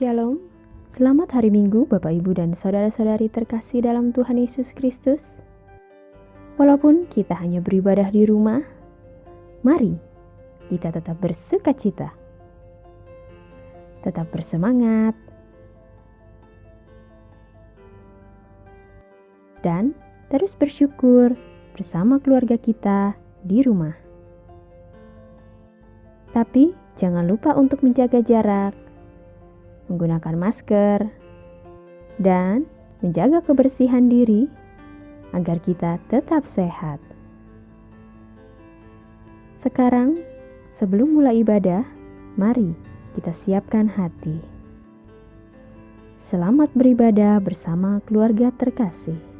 Shalom, selamat hari Minggu Bapak Ibu dan Saudara-saudari terkasih dalam Tuhan Yesus Kristus. Walaupun kita hanya beribadah di rumah, mari kita tetap bersuka cita, tetap bersemangat, dan terus bersyukur bersama keluarga kita di rumah. Tapi jangan lupa untuk menjaga jarak, menggunakan masker, dan menjaga kebersihan diri agar kita tetap sehat. Sekarang, sebelum mulai ibadah, mari kita siapkan hati. Selamat beribadah bersama keluarga terkasih.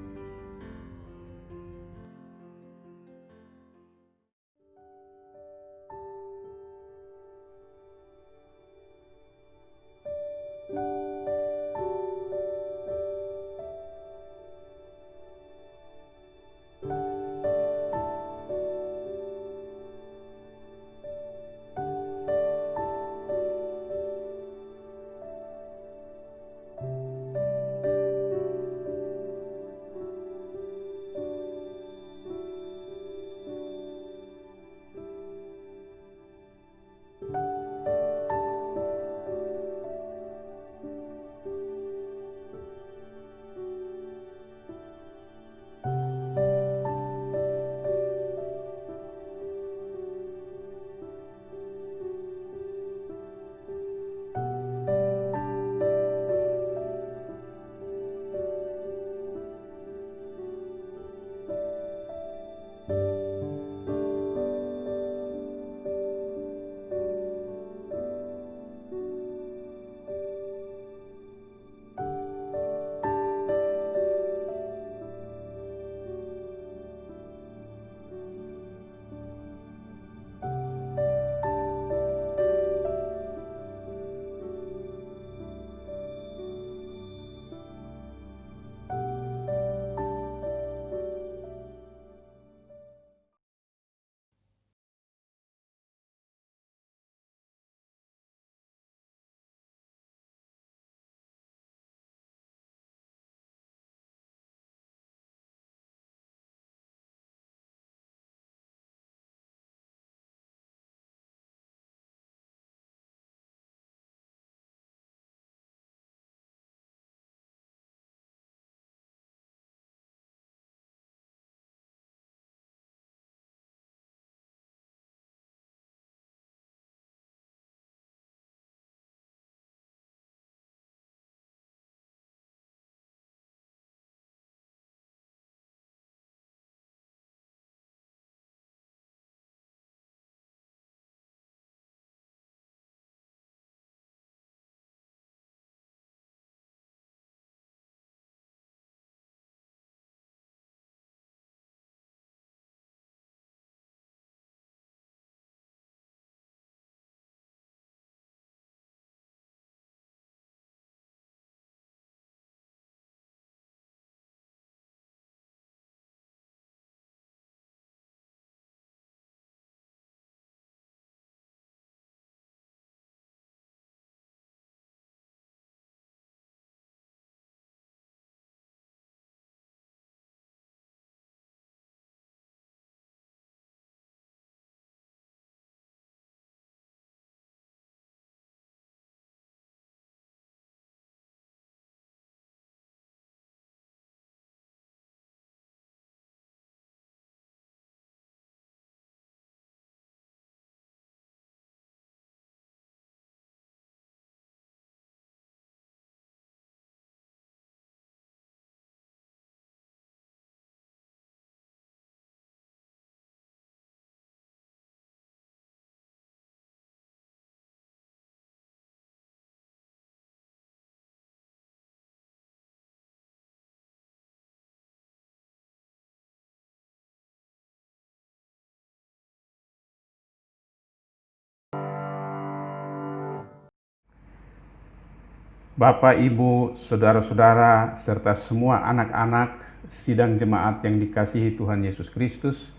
Bapak, Ibu, Saudara-saudara, serta semua anak-anak sidang jemaat yang dikasihi Tuhan Yesus Kristus,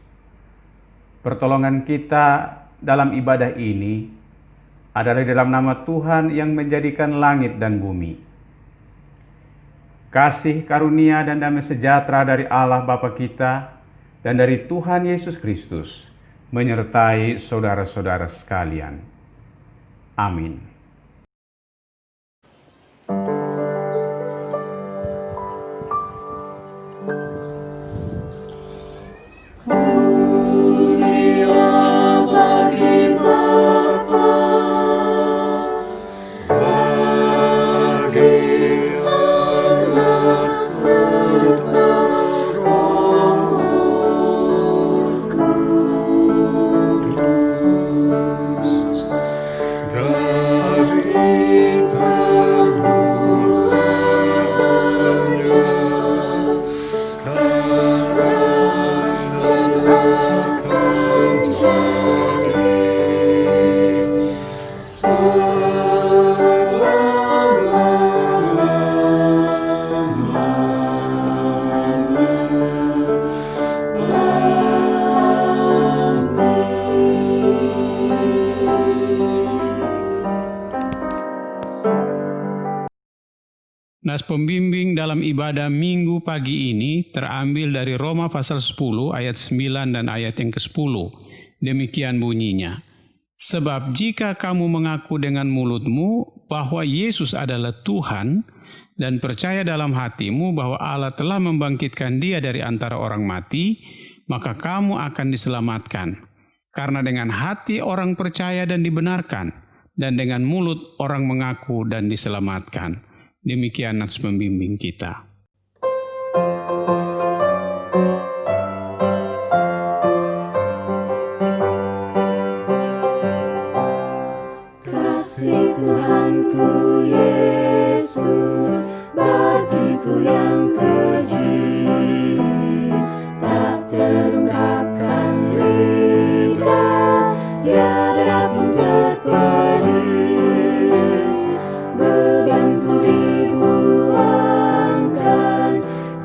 pertolongan kita dalam ibadah ini adalah dalam nama Tuhan yang menjadikan langit dan bumi. Kasih, karunia, dan damai sejahtera dari Allah Bapa kita dan dari Tuhan Yesus Kristus menyertai saudara-saudara sekalian. Amin. Nas pembimbing dalam ibadah minggu pagi ini terambil dari Roma pasal 10 ayat 9 dan ayat yang ke-10. Demikian bunyinya. Sebab jika kamu mengaku dengan mulutmu bahwa Yesus adalah Tuhan dan percaya dalam hatimu bahwa Allah telah membangkitkan Dia dari antara orang mati, maka kamu akan diselamatkan. Karena dengan hati orang percaya dan dibenarkan, dan dengan mulut orang mengaku dan diselamatkan. Demikian nats pembimbing kita. Kasih Tuhanku Yesus bagiku yang keji, tak terungkapkan lidah, tiada pun terperi. Bebanku dibuangkan,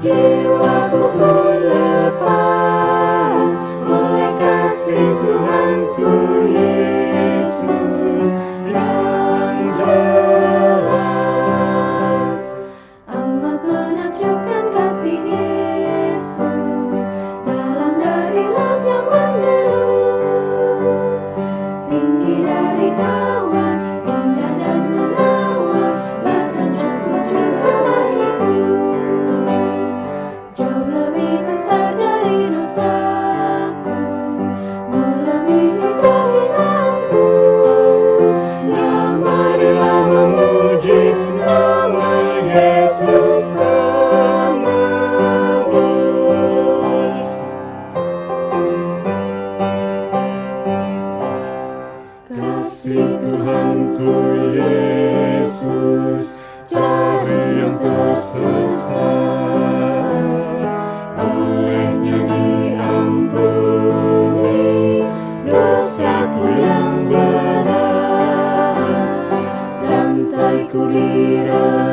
jiwaku pun lepas oleh kasih Tuhanku Yesus yang jelas. Amat menakjubkan kasih Yesus dalam dari laut yang menderu, tinggi dari awan, indah dan menawan, bahkan cukup juga bagiku. Jauh lebih besar dari dosaku, melebihi kehinaanku. Ya marilah memuji nama Yesus penebus. Kasih Tuhanku Yesus, cari yang tersesat, olehnya diampuni dosaku yang berat. Rantaiku diremukkan,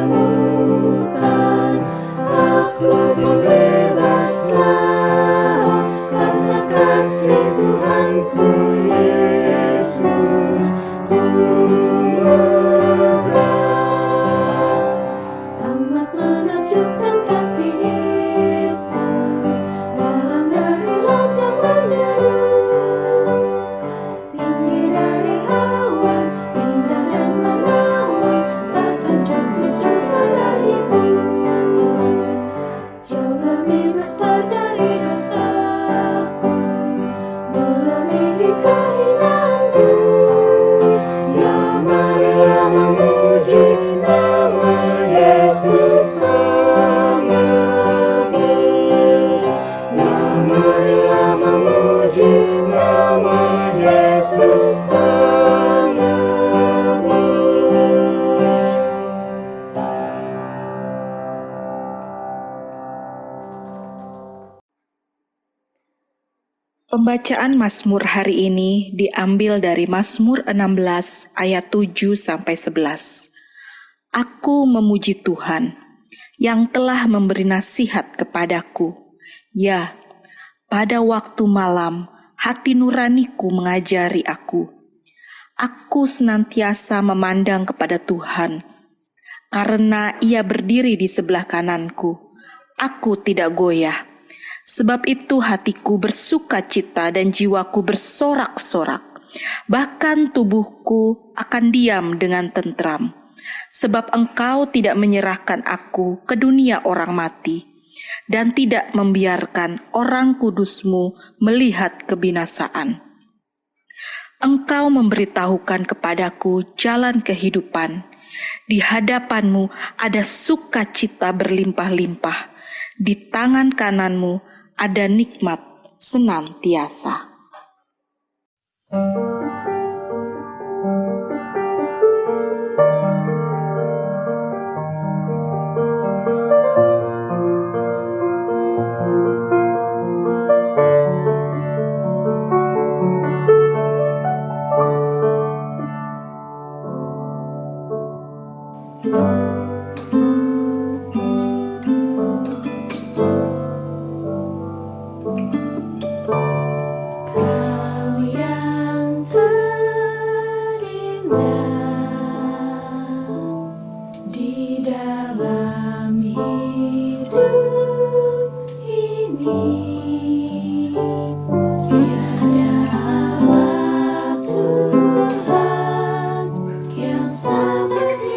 aku pun bebaslah, karena kasih Tuhanku Yesus ku megah. Amat menakjubkan kasih Yesus dalam dari laut yang menderu, tinggi dari awan, indah dan menawan, bahkan cukup juga bagiku. Jauh lebih besar dari dosaku, melebihi kehinaanku. Ya marilah memuji nama Yesus penebus. Ya marilah memuji nama Yesus penebus. Pembacaan Mazmur hari ini diambil dari Mazmur 16 ayat 7 sampai 11. Aku memuji Tuhan yang telah memberi nasihat kepadaku. Ya, pada waktu malam hati nuraniku mengajari aku. Aku senantiasa memandang kepada Tuhan, karena Ia berdiri di sebelah kananku. Aku tidak goyah. Sebab itu hatiku bersuka cita dan jiwaku bersorak-sorak. Bahkan tubuhku akan diam dengan tentram. Sebab Engkau tidak menyerahkan aku ke dunia orang mati, dan tidak membiarkan orang kudus-Mu melihat kebinasaan. Engkau memberitahukan kepadaku jalan kehidupan. Di hadapan-Mu ada sukacita berlimpah-limpah. Di tangan kanan-Mu ada nikmat senantiasa. Kau yang terindah di dalam hidup ini, tiada Allah Tuhan yang seperti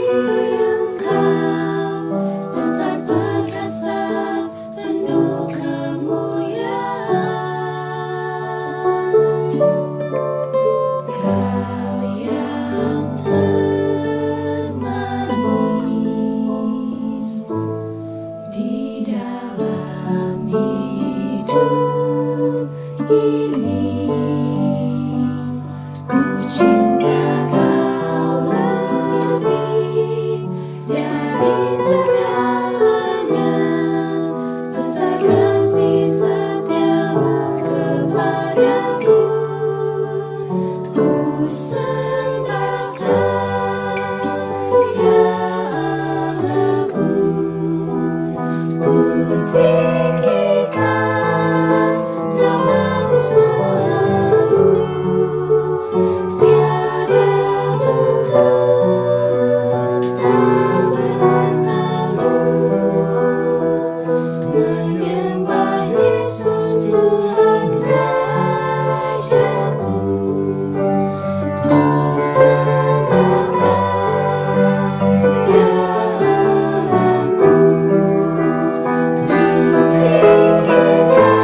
Engkau, besar perkasa penuh kemuliaan. Kau yang termanis di dalam hidup ini, ku cinta Kau lebih dari segalanya. Besar kasih setiamu kepadaku. Ku sembah Kau, ya Allahku. Ku tinggikan nama-Mu selalu. Tiada lutut tak bertelut, menyembah Yesus Tuhan Rajaku. Ku sembah Kau, ya Allahku. Ku tinggikan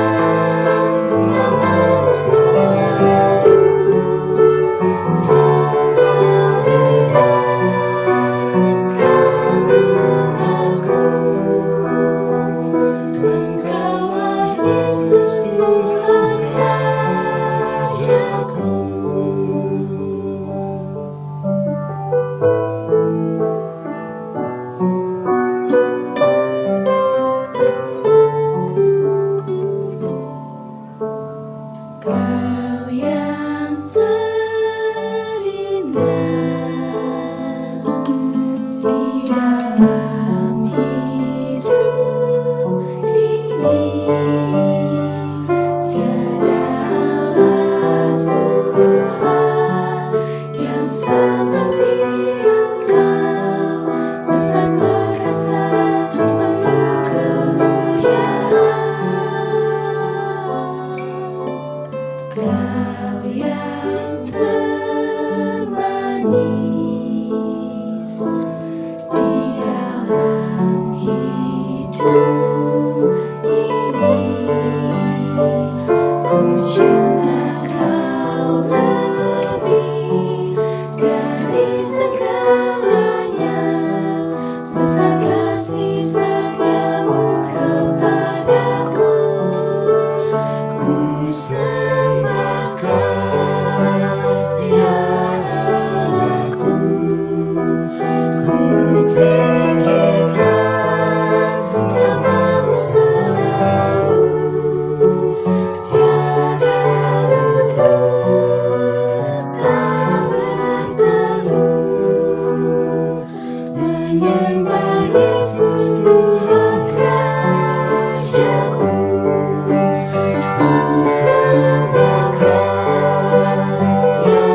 nama-Mu selalu. Semua lidah kandunganku, Engkaulah Yesus Tuhan Rajaku. Kau yang terindah di dalam hidup ini, tiada Allah Tuhan yang seperti Engkau, besar perkasa penuh kemuliaan. Kau yang termanis di dalam hidup ini, ku cinta Kau lebih dari segalanya. Besar kasih setiamu kepadaku. Ku sembah Kau, ya Allahku. Ku tinggikan nama-Mu selalu. Tiada lutut tak bertelut, menyembah Yesus Tuhan Rajaku. Ku sembah Kau, ya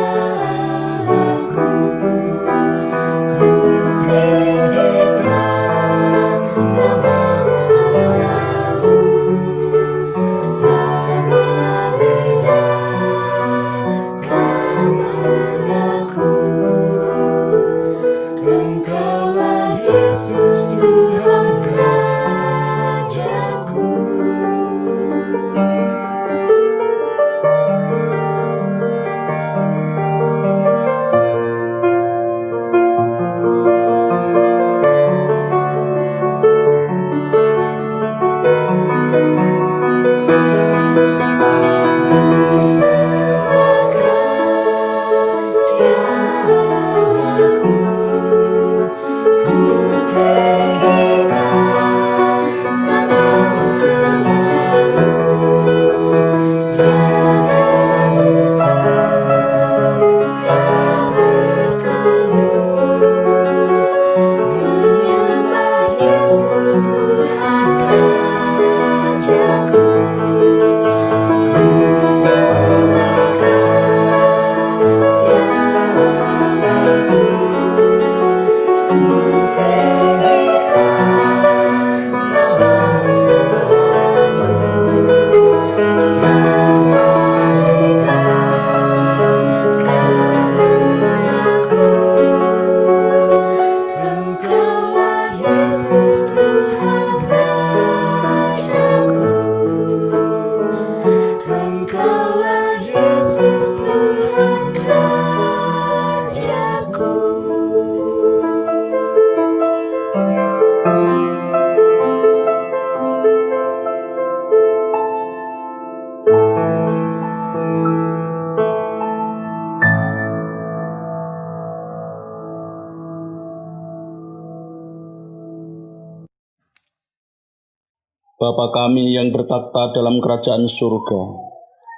Bapa kami yang bertakhta dalam kerajaan surga,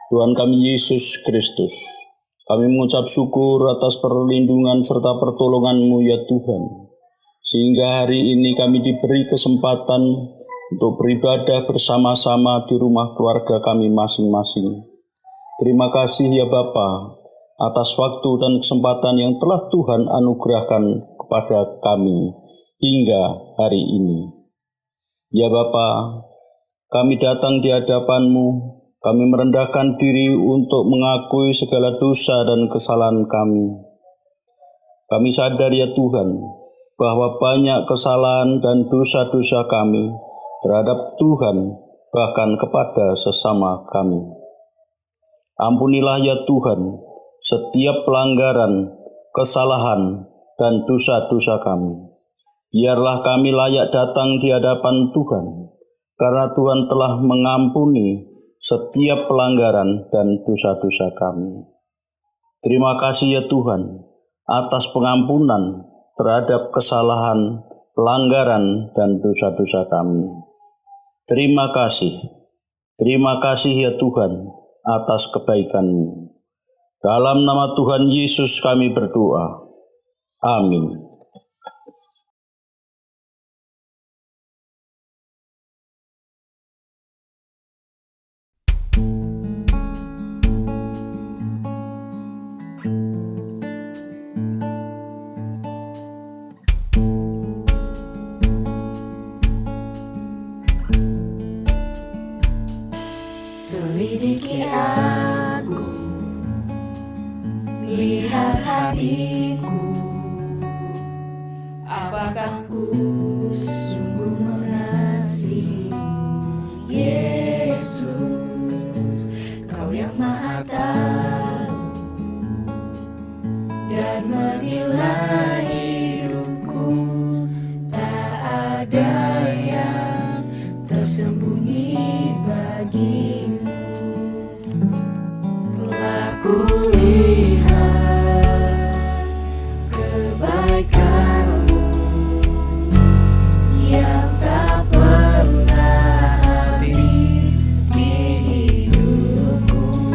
Tuhan kami Yesus Kristus, kami mengucap syukur atas perlindungan serta pertolongan-Mu ya Tuhan, sehingga hari ini kami diberi kesempatan untuk beribadah bersama-sama di rumah keluarga kami masing-masing. Terima kasih ya Bapa atas waktu dan kesempatan yang telah Tuhan anugerahkan kepada kami hingga hari ini. Ya Bapa, kami datang di hadapan-Mu, kami merendahkan diri untuk mengakui segala dosa dan kesalahan kami. Kami sadar ya Tuhan, bahwa banyak kesalahan dan dosa-dosa kami terhadap Tuhan, bahkan kepada sesama kami. Ampunilah ya Tuhan, setiap pelanggaran, kesalahan, dan dosa-dosa kami. Biarlah kami layak datang di hadapan Tuhan, karena Tuhan telah mengampuni setiap pelanggaran dan dosa-dosa kami. Terima kasih ya Tuhan atas pengampunan terhadap kesalahan, pelanggaran, dan dosa-dosa kami. Terima kasih ya Tuhan atas kebaikan-Mu. Dalam nama Tuhan Yesus kami berdoa. Amin. Selidiki aku, lihat hatiku, apakah ku sungguh mengasihi-Mu, Yesus, Kau yang Maha Tahu dan menilai hidupku, tak ada yang tersembunyi bagimu. Kulihat kebaikan-Mu yang tak pernah habis di hidupku.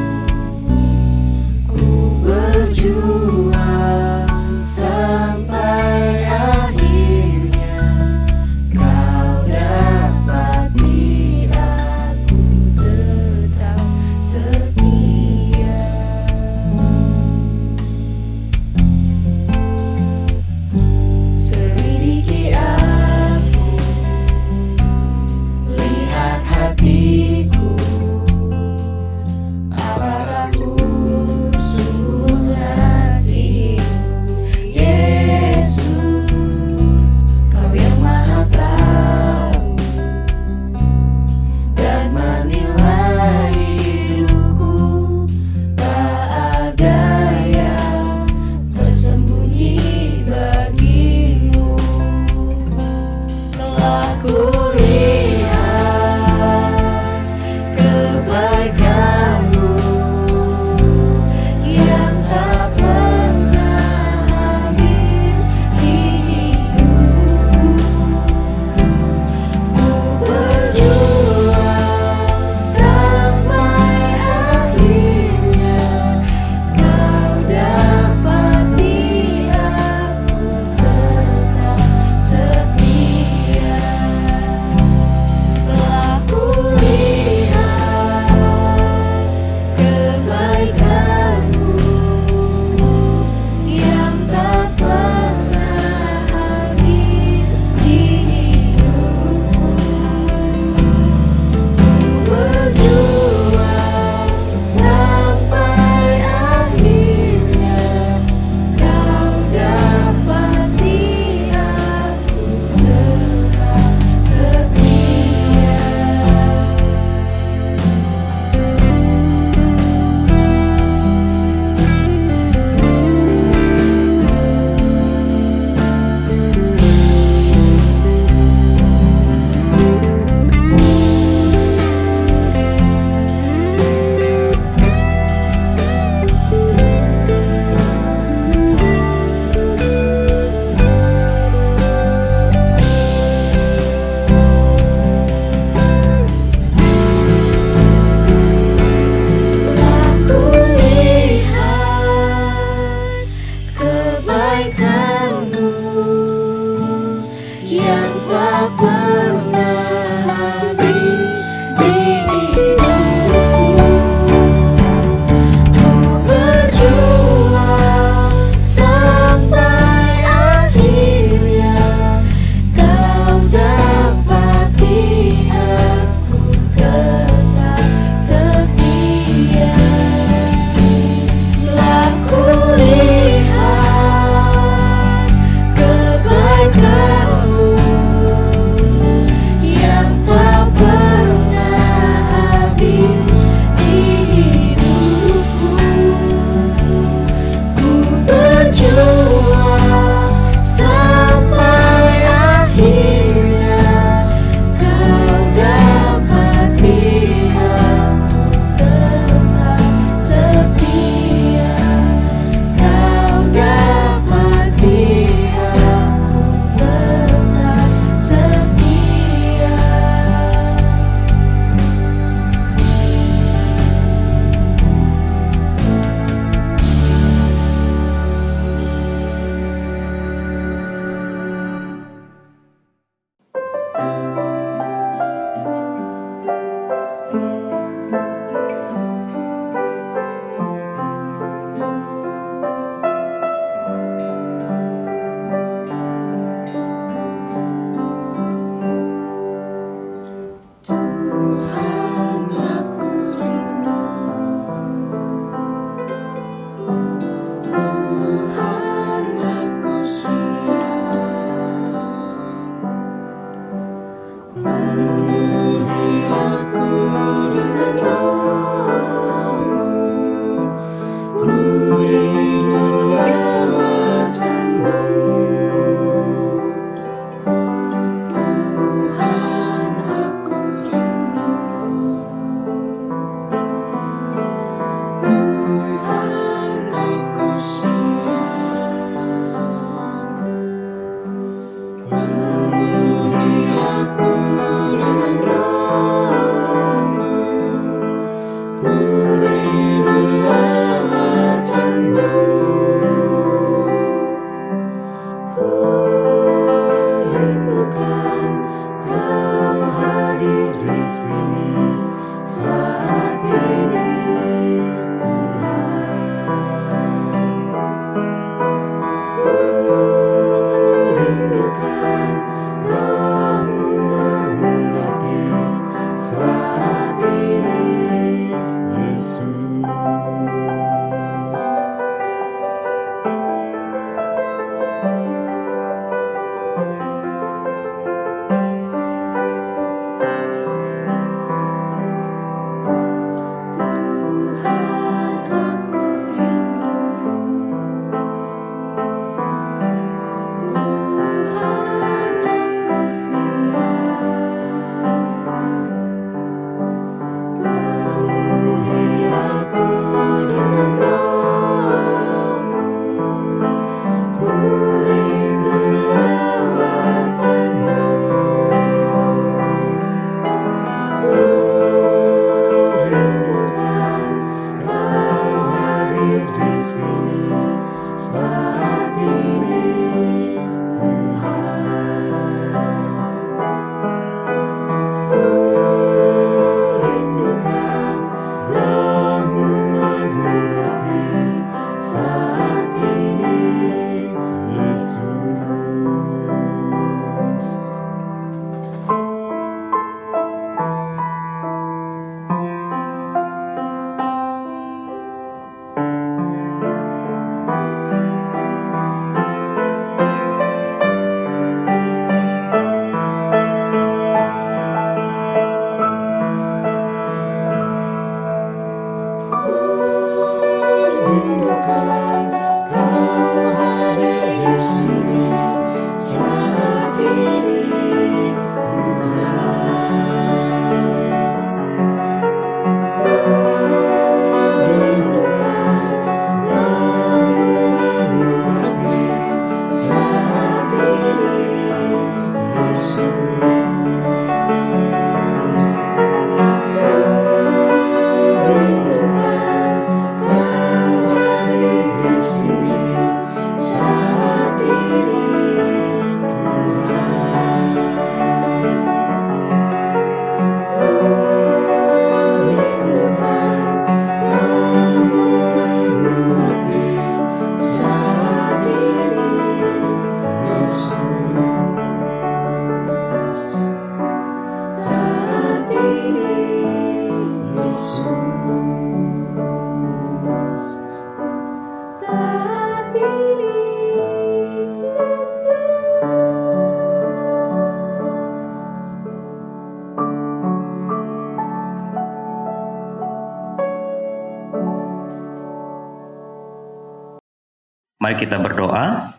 Mari kita berdoa.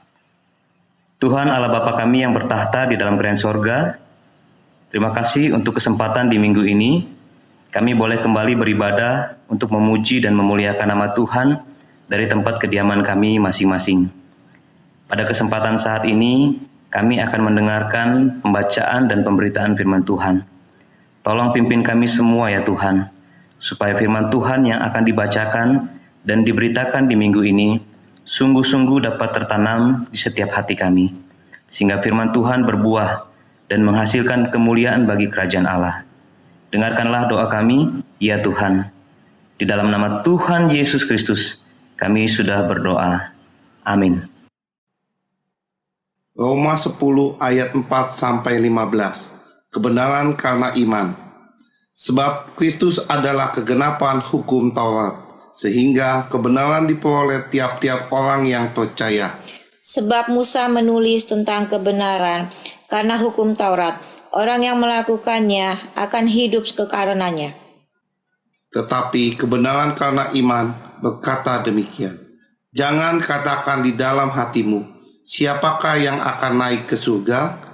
Tuhan Allah Bapa kami yang bertahta di dalam kerajaan sorga, terima kasih untuk kesempatan di minggu ini. Kami boleh kembali beribadah untuk memuji dan memuliakan nama Tuhan dari tempat kediaman kami masing-masing. Pada kesempatan saat ini, kami akan mendengarkan pembacaan dan pemberitaan firman Tuhan. Tolong pimpin kami semua ya Tuhan, supaya firman Tuhan yang akan dibacakan dan diberitakan di minggu ini sungguh-sungguh dapat tertanam di setiap hati kami, sehingga firman Tuhan berbuah dan menghasilkan kemuliaan bagi kerajaan Allah. Dengarkanlah doa kami, ya Tuhan. Di dalam nama Tuhan Yesus Kristus, kami sudah berdoa. Amin. Roma 10 ayat 4-15. Kebenaran karena iman. Sebab Kristus adalah kegenapan hukum Taurat, sehingga kebenaran diperoleh tiap-tiap orang yang percaya. Sebab Musa menulis tentang kebenaran karena hukum Taurat. Orang yang melakukannya akan hidup kekarenanya. Tetapi kebenaran karena iman berkata demikian. Jangan katakan di dalam hatimu, siapakah yang akan naik ke surga?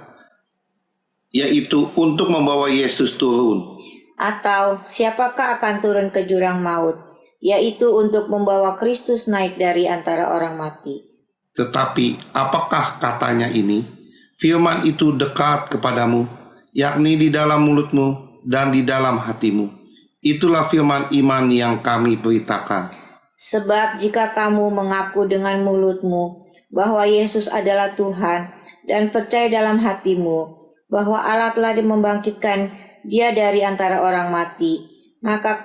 Yaitu untuk membawa Yesus turun. Atau siapakah akan turun ke jurang maut? Yaitu untuk membawa Kristus naik dari antara orang mati. Tetapi apakah katanya ini? Firman itu dekat kepadamu, yakni di dalam mulutmu dan di dalam hatimu. Itulah firman iman yang kami beritakan. Sebab jika kamu mengaku dengan mulutmu bahwa Yesus adalah Tuhan dan percaya dalam hatimu bahwa Allah telah membangkitkan Dia dari antara orang mati, maka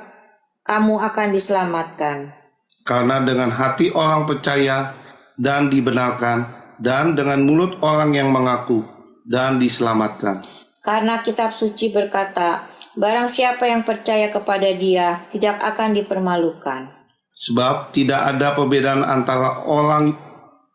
kamu akan diselamatkan. Karena dengan hati orang percaya dan dibenarkan, dan dengan mulut orang yang mengaku dan diselamatkan. Karena kitab suci berkata, barang siapa yang percaya kepada Dia tidak akan dipermalukan. Sebab tidak ada perbedaan antara orang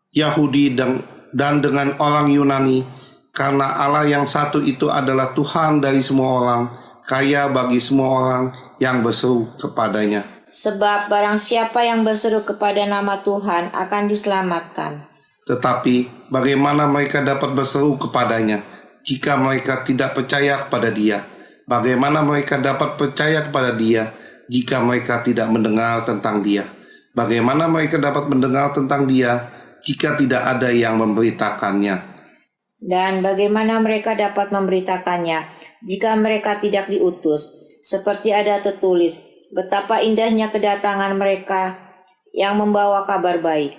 Yahudi dan dengan orang Yunani, karena Allah yang satu itu adalah Tuhan dari semua orang, kaya bagi semua orang yang berseru kepadanya. Sebab barang siapa yang berseru kepada nama Tuhan akan diselamatkan. Tetapi bagaimana mereka dapat berseru kepadanya jika mereka tidak percaya kepada Dia? Bagaimana mereka dapat percaya kepada Dia jika mereka tidak mendengar tentang Dia? Bagaimana mereka dapat mendengar tentang Dia jika tidak ada yang memberitakannya? Dan bagaimana mereka dapat memberitakannya jika mereka tidak diutus? Seperti ada tertulis, betapa indahnya kedatangan mereka yang membawa kabar baik.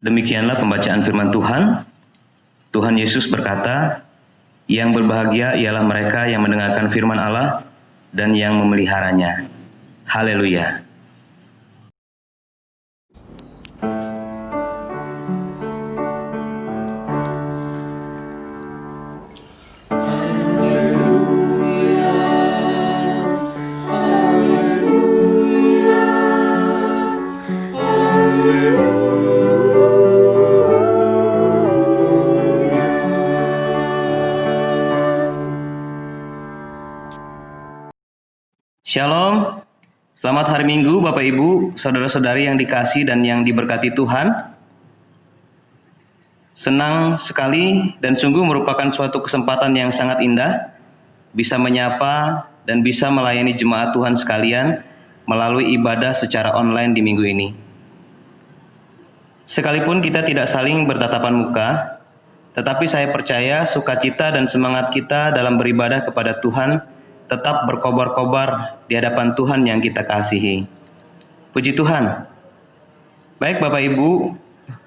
Demikianlah pembacaan firman Tuhan. Tuhan Yesus berkata, yang berbahagia ialah mereka yang mendengarkan firman Allah dan yang memeliharanya. Haleluya. Shalom, selamat hari Minggu Bapak Ibu, Saudara-saudari yang dikasihi dan yang diberkati Tuhan. Senang sekali dan sungguh merupakan suatu kesempatan yang sangat indah bisa menyapa dan bisa melayani jemaat Tuhan sekalian melalui ibadah secara online di minggu ini. Sekalipun kita tidak saling bertatapan muka, tetapi saya percaya sukacita dan semangat kita dalam beribadah kepada Tuhan tetap berkobar-kobar di hadapan Tuhan yang kita kasihi. Puji Tuhan. Baik Bapak Ibu,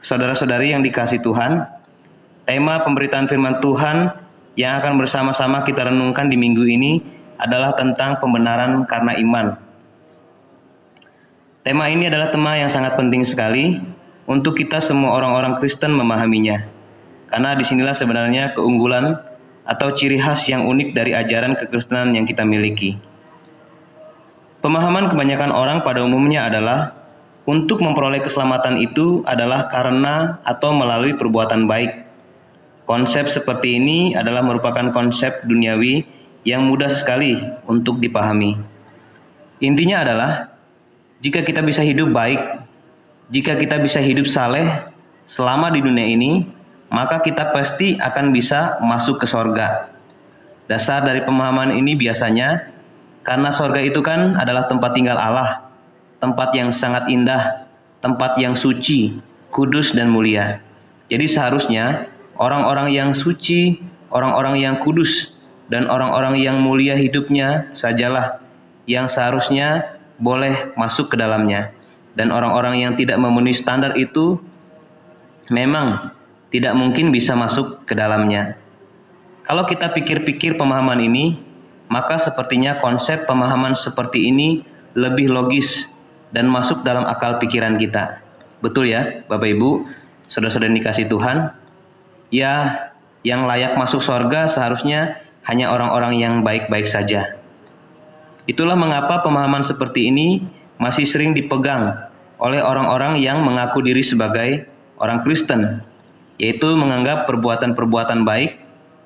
Saudara-saudari yang dikasihi Tuhan, tema pemberitaan firman Tuhan yang akan bersama-sama kita renungkan di minggu ini adalah tentang pembenaran karena iman. Tema ini adalah tema yang sangat penting sekali untuk kita semua orang-orang Kristen memahaminya. Karena disinilah sebenarnya keunggulan atau ciri khas yang unik dari ajaran kekristenan yang kita miliki. Pemahaman kebanyakan orang pada umumnya adalah untuk memperoleh keselamatan itu adalah karena atau melalui perbuatan baik. Konsep seperti ini adalah merupakan konsep duniawi yang mudah sekali untuk dipahami. Intinya adalah, jika kita bisa hidup baik, jika kita bisa hidup saleh selama di dunia ini, maka kita pasti akan bisa masuk ke sorga. Dasar dari pemahaman ini biasanya, karena sorga itu kan adalah tempat tinggal Allah, tempat yang sangat indah, tempat yang suci, kudus dan mulia. Jadi seharusnya orang-orang yang suci, orang-orang yang kudus, dan orang-orang yang mulia hidupnya sajalah yang seharusnya boleh masuk ke dalamnya. Dan orang-orang yang tidak memenuhi standar itu memang tidak mungkin bisa masuk ke dalamnya. Kalau kita pikir-pikir pemahaman ini, maka sepertinya konsep pemahaman seperti ini lebih logis dan masuk dalam akal pikiran kita. Betul ya, Bapak Ibu, saudara-saudara yang dikasihi Tuhan? Ya, yang layak masuk surga seharusnya hanya orang-orang yang baik-baik saja. Itulah mengapa pemahaman seperti ini masih sering dipegang oleh orang-orang yang mengaku diri sebagai orang Kristen, yaitu menganggap perbuatan-perbuatan baik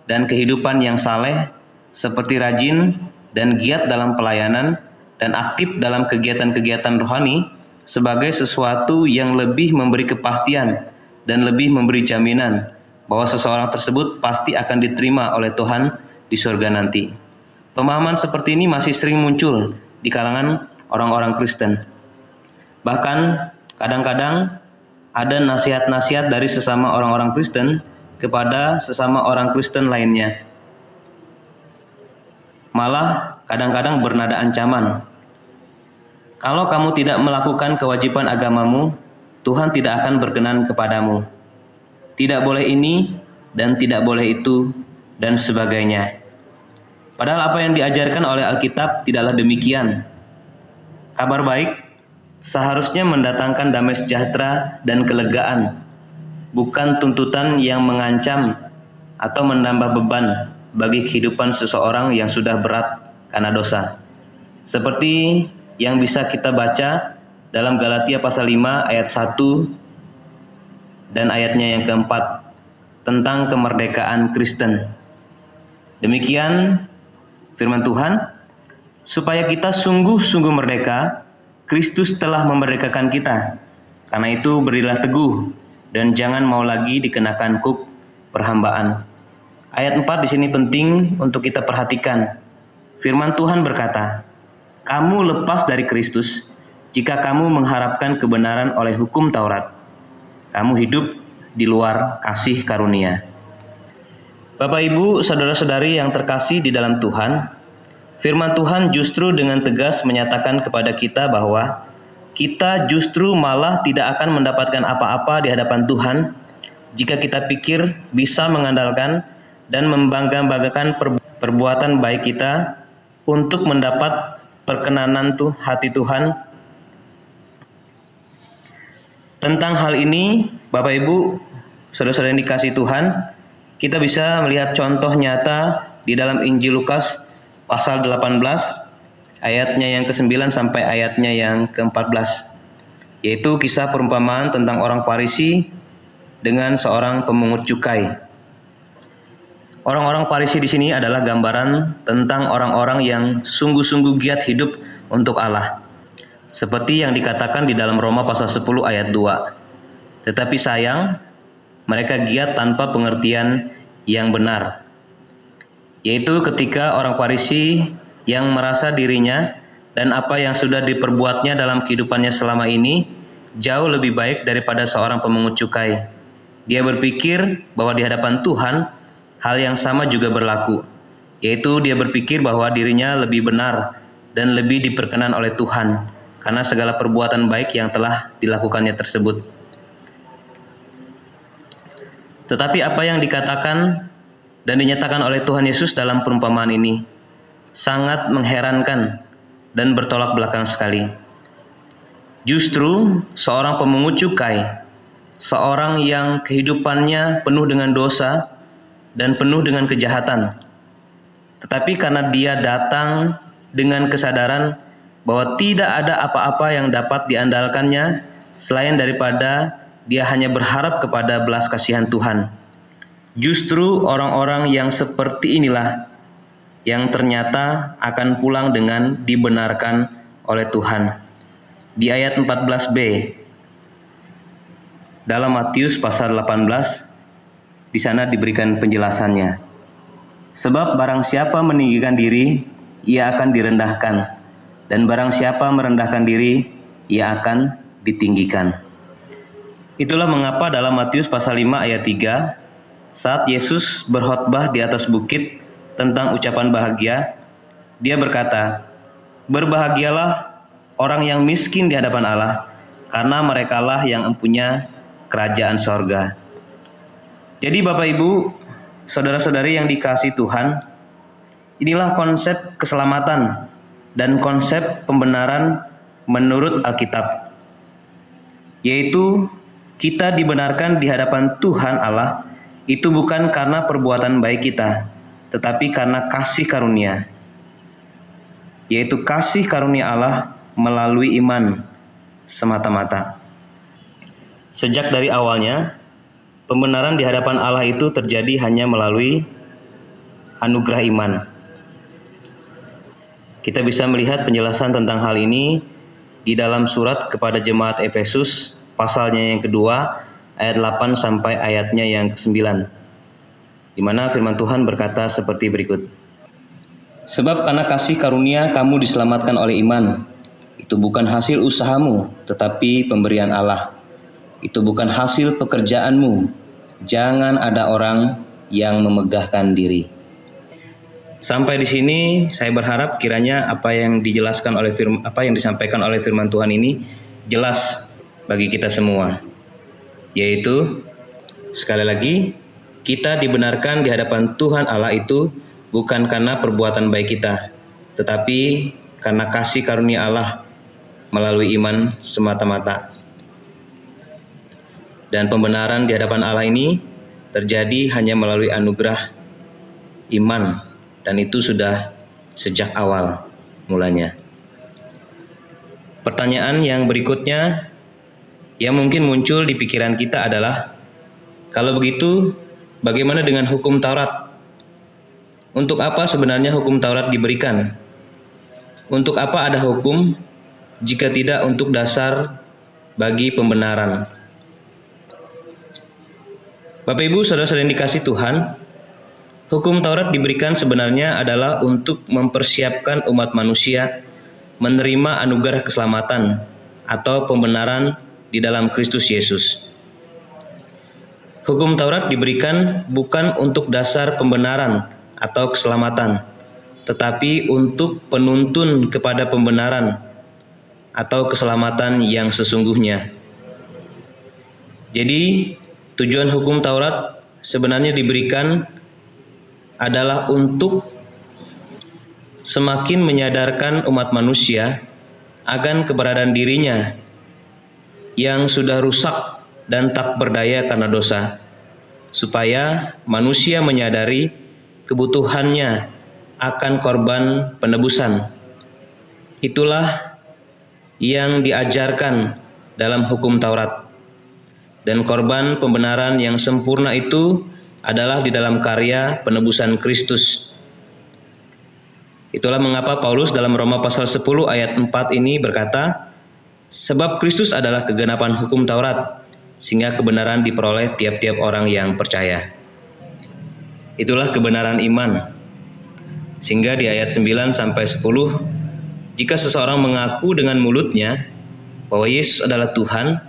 dan kehidupan yang saleh seperti rajin dan giat dalam pelayanan dan aktif dalam kegiatan-kegiatan rohani sebagai sesuatu yang lebih memberi kepastian dan lebih memberi jaminan bahwa seseorang tersebut pasti akan diterima oleh Tuhan di surga nanti. Pemahaman seperti ini masih sering muncul di kalangan orang-orang Kristen. Bahkan kadang-kadang ada nasihat-nasihat dari sesama orang-orang Kristen kepada sesama orang Kristen lainnya. Malah kadang-kadang bernada ancaman. Kalau kamu tidak melakukan kewajiban agamamu, Tuhan tidak akan berkenan kepadamu. Tidak boleh ini dan tidak boleh itu dan sebagainya. Padahal apa yang diajarkan oleh Alkitab tidaklah demikian. Kabar baik seharusnya mendatangkan damai sejahtera dan kelegaan, bukan tuntutan yang mengancam atau menambah beban bagi kehidupan seseorang yang sudah berat karena dosa. Seperti yang bisa kita baca dalam Galatia pasal 5 ayat 1 dan ayatnya yang keempat tentang kemerdekaan Kristen. Demikian firman Tuhan, supaya kita sungguh-sungguh merdeka, Kristus telah memerdekakan kita. Karena itu berilah teguh dan jangan mau lagi dikenakan kuk perhambaan. Ayat 4 di sini penting untuk kita perhatikan. Firman Tuhan berkata, kamu lepas dari Kristus jika kamu mengharapkan kebenaran oleh hukum Taurat. Kamu hidup di luar kasih karunia. Bapak Ibu, saudara-saudari yang terkasih di dalam Tuhan, firman Tuhan justru dengan tegas menyatakan kepada kita bahwa kita justru malah tidak akan mendapatkan apa-apa di hadapan Tuhan jika kita pikir bisa mengandalkan dan membangga-banggakan perbuatan baik kita untuk mendapat perkenanan hati Tuhan. Tentang hal ini, Bapak Ibu, saudara-saudara yang dikasihi Tuhan, kita bisa melihat contoh nyata di dalam Injil Lukas pasal 18 ayatnya yang ke-9 sampai ayatnya yang ke-14, yaitu kisah perumpamaan tentang orang Farisi dengan seorang pemungut cukai. Orang-orang Farisi di sini adalah gambaran tentang orang-orang yang sungguh-sungguh giat hidup untuk Allah, seperti yang dikatakan di dalam Roma pasal 10 ayat 2. Tetapi sayang, mereka giat tanpa pengertian yang benar, yaitu ketika orang Farisi yang merasa dirinya dan apa yang sudah diperbuatnya dalam kehidupannya selama ini jauh lebih baik daripada seorang pemungut cukai. Dia berpikir bahwa di hadapan Tuhan hal yang sama juga berlaku, yaitu dia berpikir bahwa dirinya lebih benar dan lebih diperkenan oleh Tuhan karena segala perbuatan baik yang telah dilakukannya tersebut. Tetapi apa yang dikatakan dan dinyatakan oleh Tuhan Yesus dalam perumpamaan ini sangat mengherankan dan bertolak belakang sekali. Justru seorang pemungut cukai, seorang yang kehidupannya penuh dengan dosa dan penuh dengan kejahatan, tetapi karena dia datang dengan kesadaran bahwa tidak ada apa-apa yang dapat diandalkannya selain daripada dia hanya berharap kepada belas kasihan Tuhan. Justru orang-orang yang seperti inilah yang ternyata akan pulang dengan dibenarkan oleh Tuhan. Di ayat 14b, dalam Matius pasal 18, di sana diberikan penjelasannya. Sebab barang siapa meninggikan diri, ia akan direndahkan, dan barang siapa merendahkan diri, ia akan ditinggikan. Itulah mengapa dalam Matius pasal 5 ayat 3, saat Yesus berkhotbah di atas bukit tentang ucapan bahagia, dia berkata, "Berbahagialah orang yang miskin di hadapan Allah, karena merekalah yang empunya kerajaan sorga." Jadi Bapak Ibu, saudara-saudari yang dikasihi Tuhan, inilah konsep keselamatan dan konsep pembenaran menurut Alkitab, yaitu kita dibenarkan di hadapan Tuhan Allah itu bukan karena perbuatan baik kita, tetapi karena kasih karunia, yaitu kasih karunia Allah melalui iman semata-mata. Sejak dari awalnya, pembenaran di hadapan Allah itu terjadi hanya melalui anugerah iman. Kita bisa melihat penjelasan tentang hal ini di dalam surat kepada jemaat Efesus, pasalnya yang kedua, ayat 8 sampai ayatnya yang ke-9, di mana firman Tuhan berkata seperti berikut. Sebab karena kasih karunia kamu diselamatkan oleh iman. Itu bukan hasil usahamu, tetapi pemberian Allah. Itu bukan hasil pekerjaanmu. Jangan ada orang yang memegahkan diri. Sampai di sini saya berharap kiranya apa yang dijelaskan oleh apa yang disampaikan oleh firman Tuhan ini jelas bagi kita semua. Yaitu sekali lagi, kita dibenarkan di hadapan Tuhan Allah itu bukan karena perbuatan baik kita, tetapi karena kasih karunia Allah melalui iman semata-mata. Dan pembenaran di hadapan Allah ini terjadi hanya melalui anugerah iman, dan itu sudah sejak awal mulanya. Pertanyaan yang berikutnya yang mungkin muncul di pikiran kita adalah, kalau begitu bagaimana dengan hukum Taurat? Untuk apa sebenarnya hukum Taurat diberikan? Untuk apa ada hukum jika tidak untuk dasar bagi pembenaran? Bapak Ibu, saudara-saudara yang dikasihi Tuhan, hukum Taurat diberikan sebenarnya adalah untuk mempersiapkan umat manusia menerima anugerah keselamatan atau pembenaran di dalam Kristus Yesus. Hukum Taurat diberikan bukan untuk dasar pembenaran atau keselamatan, tetapi untuk penuntun kepada pembenaran atau keselamatan yang sesungguhnya. Jadi, tujuan hukum Taurat sebenarnya diberikan adalah untuk semakin menyadarkan umat manusia akan keberadaan dirinya yang sudah rusak dan tak berdaya karena dosa, supaya manusia menyadari kebutuhannya akan korban penebusan. Itulah yang diajarkan dalam hukum Taurat. Dan korban pembenaran yang sempurna itu adalah di dalam karya penebusan Kristus. Itulah mengapa Paulus dalam Roma pasal 10 ayat 4 ini berkata, sebab Kristus adalah kegenapan hukum Taurat, sehingga kebenaran diperoleh tiap-tiap orang yang percaya. Itulah kebenaran iman. Sehingga di ayat 9 sampai 10, jika seseorang mengaku dengan mulutnya bahwa Yesus adalah Tuhan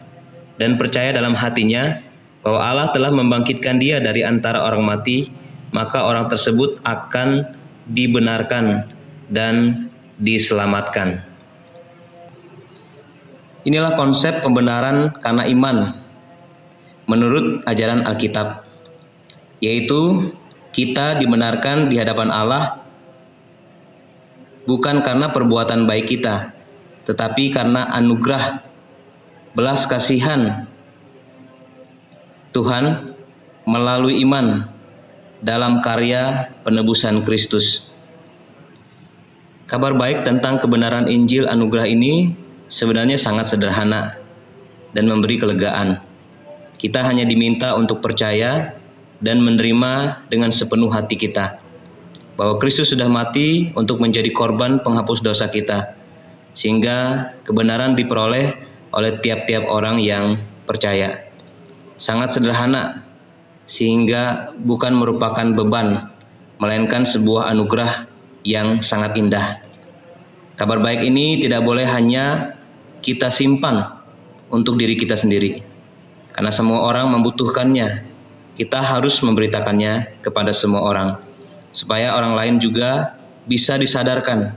dan percaya dalam hatinya bahwa Allah telah membangkitkan dia dari antara orang mati, maka orang tersebut akan dibenarkan dan diselamatkan. Inilah konsep pembenaran karena iman menurut ajaran Alkitab, yaitu kita dibenarkan di hadapan Allah bukan karena perbuatan baik kita, tetapi karena anugerah belas kasihan Tuhan melalui iman dalam karya penebusan Kristus. Kabar baik tentang kebenaran Injil anugerah ini sebenarnya sangat sederhana dan memberi kelegaan. Kita hanya diminta untuk percaya dan menerima dengan sepenuh hati kita bahwa Kristus sudah mati untuk menjadi korban penghapus dosa kita, sehingga kebenaran diperoleh oleh tiap-tiap orang yang percaya. sangat sederhana, sehingga bukan merupakan beban, melainkan sebuah anugerah yang sangat indah. Kabar baik ini tidak boleh hanya kita simpan untuk diri kita sendiri, karena semua orang membutuhkannya. Kita harus memberitakannya kepada semua orang, supaya orang lain juga bisa disadarkan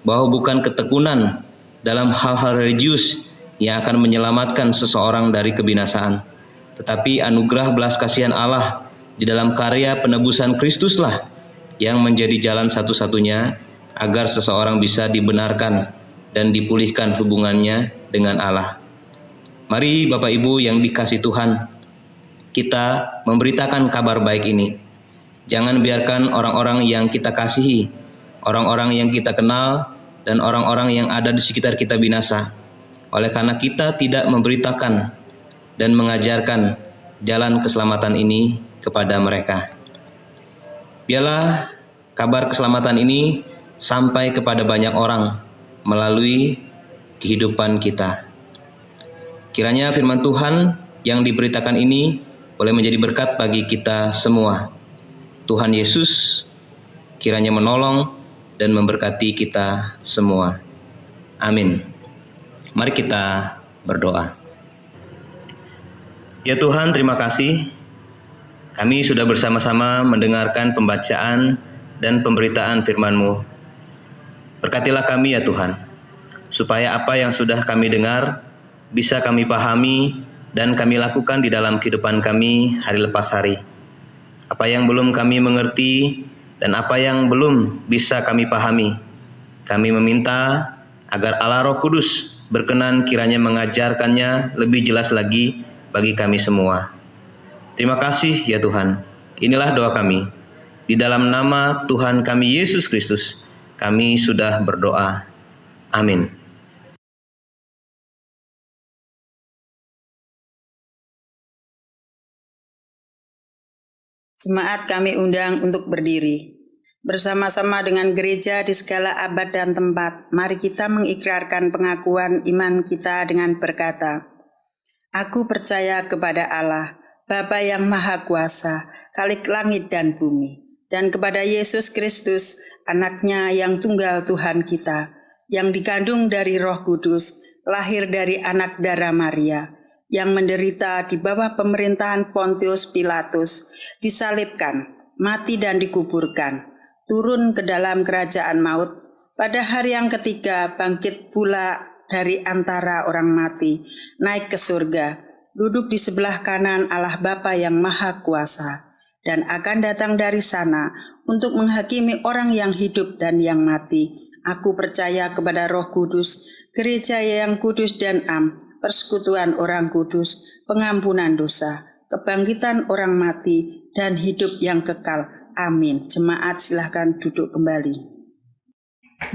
bahwa bukan ketekunan dalam hal-hal religius yang akan menyelamatkan seseorang dari kebinasaan, tetapi anugerah belas kasihan Allah di dalam karya penebusan Kristuslah yang menjadi jalan satu-satunya agar seseorang bisa dibenarkan dan dipulihkan hubungannya dengan Allah. Mari Bapak Ibu yang dikasihi Tuhan, kita memberitakan kabar baik ini. Jangan biarkan orang-orang yang kita kasihi, orang-orang yang kita kenal, dan orang-orang yang ada di sekitar kita binasa, oleh karena kita tidak memberitakan dan mengajarkan jalan keselamatan ini kepada mereka. Biarlah kabar keselamatan ini sampai kepada banyak orang melalui kehidupan kita. Kiranya firman Tuhan yang diberitakan ini boleh menjadi berkat bagi kita semua. Tuhan Yesus kiranya menolong dan memberkati kita semua. Amin. Mari kita berdoa. Ya Tuhan, terima kasih. Kami sudah bersama-sama mendengarkan pembacaan dan pemberitaan firman-Mu. Berkatilah kami ya Tuhan, supaya apa yang sudah kami dengar bisa kami pahami dan kami lakukan di dalam kehidupan kami hari lepas hari. Apa yang belum kami mengerti dan apa yang belum bisa kami pahami, kami meminta agar Allah Roh Kudus berkenan kiranya mengajarkannya lebih jelas lagi bagi kami semua. Terima kasih ya Tuhan. Inilah doa kami. Di dalam nama Tuhan kami Yesus Kristus, kami sudah berdoa. Amin. Jemaat kami undang untuk berdiri. Bersama-sama dengan gereja di segala abad dan tempat, mari kita mengikrarkan pengakuan iman kita dengan berkata, Aku percaya kepada Allah, Bapa yang Maha Kuasa, Khalik langit dan bumi, dan kepada Yesus Kristus, Anak-Nya yang tunggal Tuhan kita, yang dikandung dari Roh Kudus, lahir dari anak darah Maria, yang menderita di bawah pemerintahan Pontius Pilatus, disalibkan, mati dan dikuburkan, turun ke dalam kerajaan maut, pada hari yang ketiga bangkit pula dari antara orang mati, naik ke surga, duduk di sebelah kanan Allah Bapa yang Maha Kuasa, dan akan datang dari sana untuk menghakimi orang yang hidup dan yang mati. Aku percaya kepada Roh Kudus, gereja yang kudus dan am, persekutuan orang kudus, pengampunan dosa, kebangkitan orang mati, dan hidup yang kekal. Amin. Jemaat silahkan duduk kembali.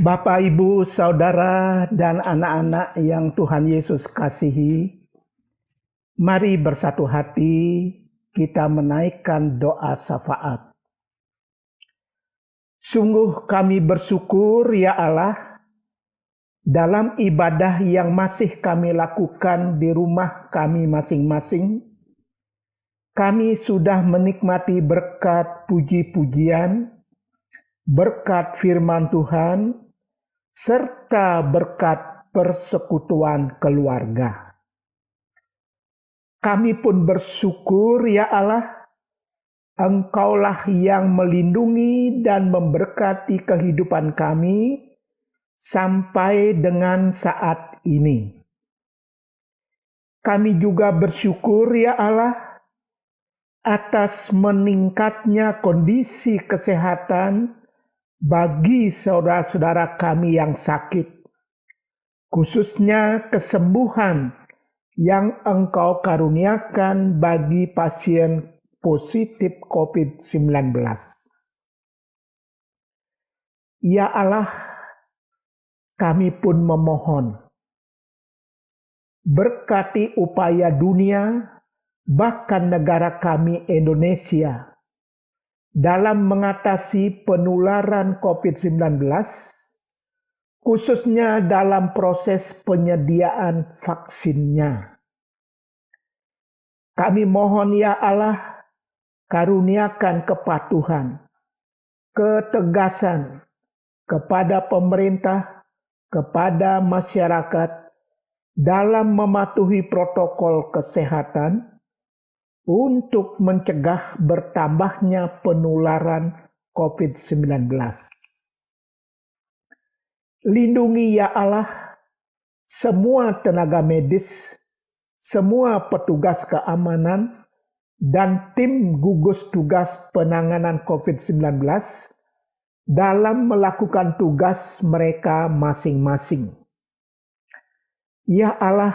Bapak, Ibu, Saudara, dan anak-anak yang Tuhan Yesus kasihi, mari bersatu hati kita menaikkan doa syafaat. Sungguh kami bersyukur ya Allah, dalam ibadah yang masih kami lakukan di rumah kami masing-masing, kami sudah menikmati berkat puji-pujian, berkat firman Tuhan, serta berkat persekutuan keluarga. Kami pun bersyukur ya Allah, Engkaulah yang melindungi dan memberkati kehidupan kami, sampai dengan saat ini. Kami juga bersyukur ya Allah atas meningkatnya kondisi kesehatan bagi saudara-saudara kami yang sakit, khususnya kesembuhan yang Engkau karuniakan bagi pasien positif COVID-19. Ya Allah, kami pun memohon, berkati upaya dunia, bahkan negara kami Indonesia, dalam mengatasi penularan COVID-19, khususnya dalam proses penyediaan vaksinnya. Kami mohon ya Allah, karuniakan kepatuhan, ketegasan kepada pemerintah, kepada masyarakat dalam mematuhi protokol kesehatan untuk mencegah bertambahnya penularan COVID-19. Lindungi ya Allah semua tenaga medis, semua petugas keamanan, dan tim gugus tugas penanganan COVID-19 dalam melakukan tugas mereka masing-masing. Ya Allah,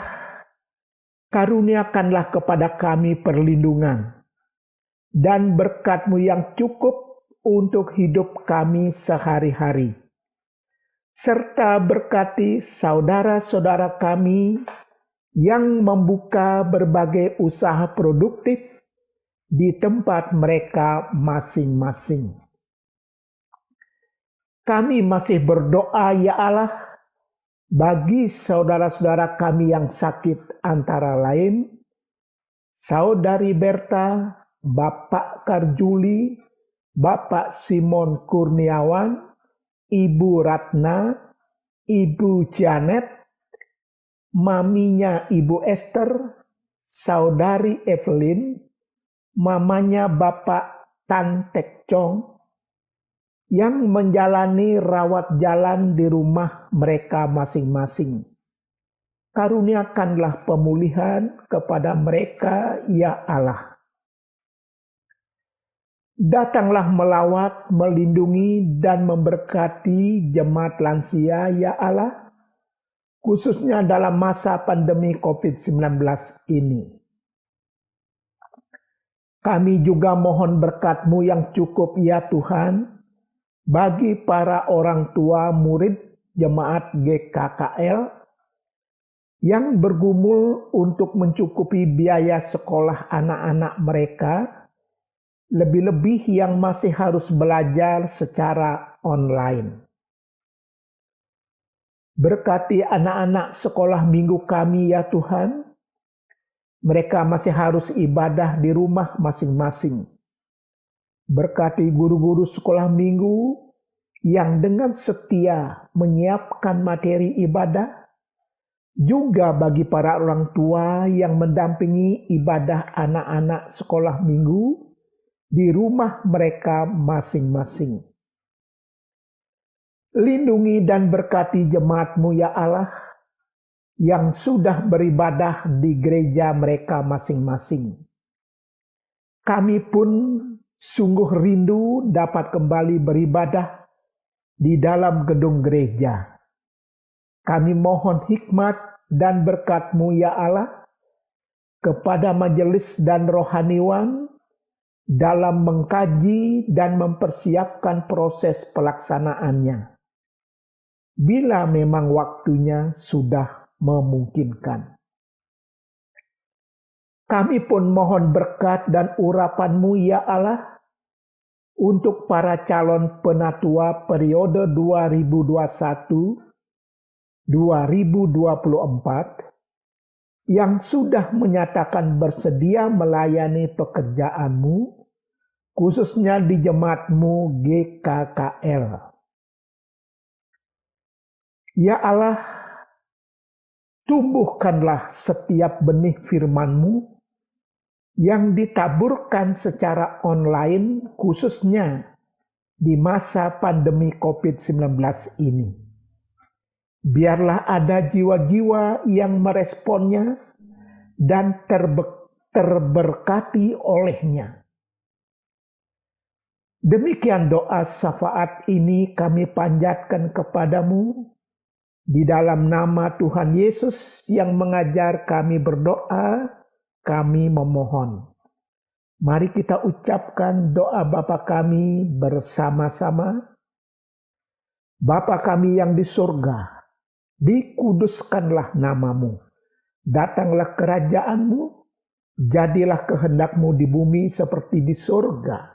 karuniakanlah kepada kami perlindungan dan berkat-Mu yang cukup untuk hidup kami sehari-hari. Serta berkati saudara-saudara kami yang membuka berbagai usaha produktif di tempat mereka masing-masing. Kami masih berdoa ya Allah bagi saudara-saudara kami yang sakit, antara lain Saudari Berta, Bapak Karjuli, Bapak Simon Kurniawan, Ibu Ratna, Ibu Janet, maminya Ibu Esther, Saudari Evelyn, mamanya Bapak Tan Tek Chong, yang menjalani rawat jalan di rumah mereka masing-masing. Karuniakanlah pemulihan kepada mereka ya Allah. Datanglah melawat, melindungi, dan memberkati jemaat lansia ya Allah, khususnya dalam masa pandemi COVID-19 ini. Kami juga mohon berkat-Mu yang cukup ya Tuhan, bagi para orang tua murid jemaat GKKL yang bergumul untuk mencukupi biaya sekolah anak-anak mereka, lebih-lebih yang masih harus belajar secara online. Berkati anak-anak sekolah minggu kami ya Tuhan, mereka masih harus ibadah di rumah masing-masing. Berkati guru-guru sekolah minggu yang dengan setia menyiapkan materi ibadah, juga bagi para orang tua yang mendampingi ibadah anak-anak sekolah minggu di rumah mereka masing-masing. Lindungi dan berkati jemaat-Mu ya Allah yang sudah beribadah di gereja mereka masing-masing. Kami pun sungguh rindu dapat kembali beribadah di dalam gedung gereja. Kami mohon hikmat dan berkat-Mu ya Allah kepada majelis dan rohaniwan dalam mengkaji dan mempersiapkan proses pelaksanaannya, bila memang waktunya sudah memungkinkan. Kami pun mohon berkat dan urapan-Mu ya Allah untuk para calon penatua periode 2021-2024 yang sudah menyatakan bersedia melayani pekerjaan-Mu, khususnya di jemaat-Mu GKKL. Ya Allah, tumbuhkanlah setiap benih firman-Mu yang ditaburkan secara online, khususnya di masa pandemi COVID-19 ini. Biarlah ada jiwa-jiwa yang meresponnya dan terberkati olehnya. Demikian doa syafaat ini kami panjatkan kepadamu di dalam nama Tuhan Yesus yang mengajar kami berdoa, kami memohon. Mari kita ucapkan doa Bapa kami bersama-sama. Bapa kami yang di surga, dikuduskanlah nama-Mu. Datanglah kerajaan-Mu, jadilah kehendak-Mu di bumi seperti di surga.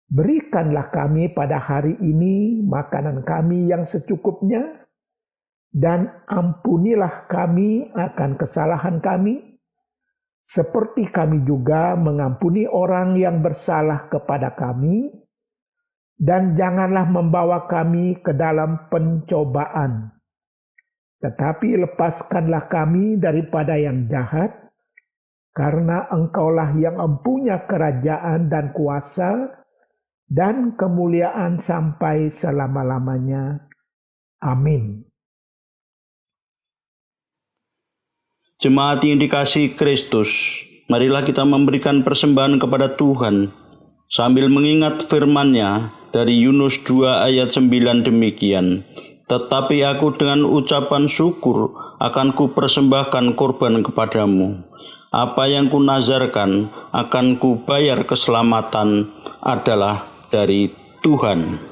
Berikanlah kami pada hari ini makanan kami yang secukupnya, dan ampunilah kami akan kesalahan kami, seperti kami juga mengampuni orang yang bersalah kepada kami, dan janganlah membawa kami ke dalam pencobaan, tetapi lepaskanlah kami daripada yang jahat, karena Engkaulah yang mempunyai kerajaan dan kuasa dan kemuliaan sampai selama-lamanya. Amin. Jemaat yang dikasihi Kristus, marilah kita memberikan persembahan kepada Tuhan sambil mengingat firman-Nya dari Yunus 2 ayat 9 demikian. Tetapi aku dengan ucapan syukur akan kupersembahkan korban kepadamu. Apa yang kunazarkan akan kubayar, keselamatan adalah dari Tuhan.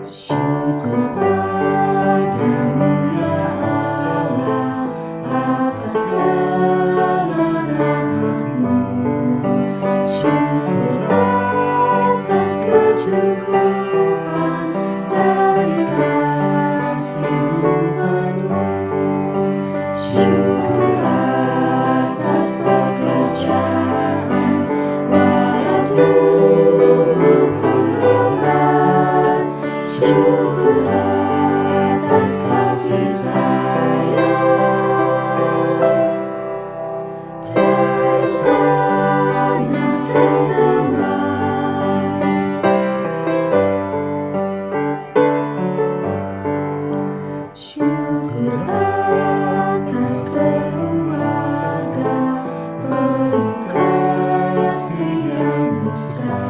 Syukur padamu ya Allah atas segala rahmat-Mu. Syukur atas kecukupan dari kasih-Mu penuh. Syukur atas pekerjaan walau tumbuh lembat. Syukur atas kasih sayang dari sana dan teman. Syukur atas keluarga penuh kasih yang mesra.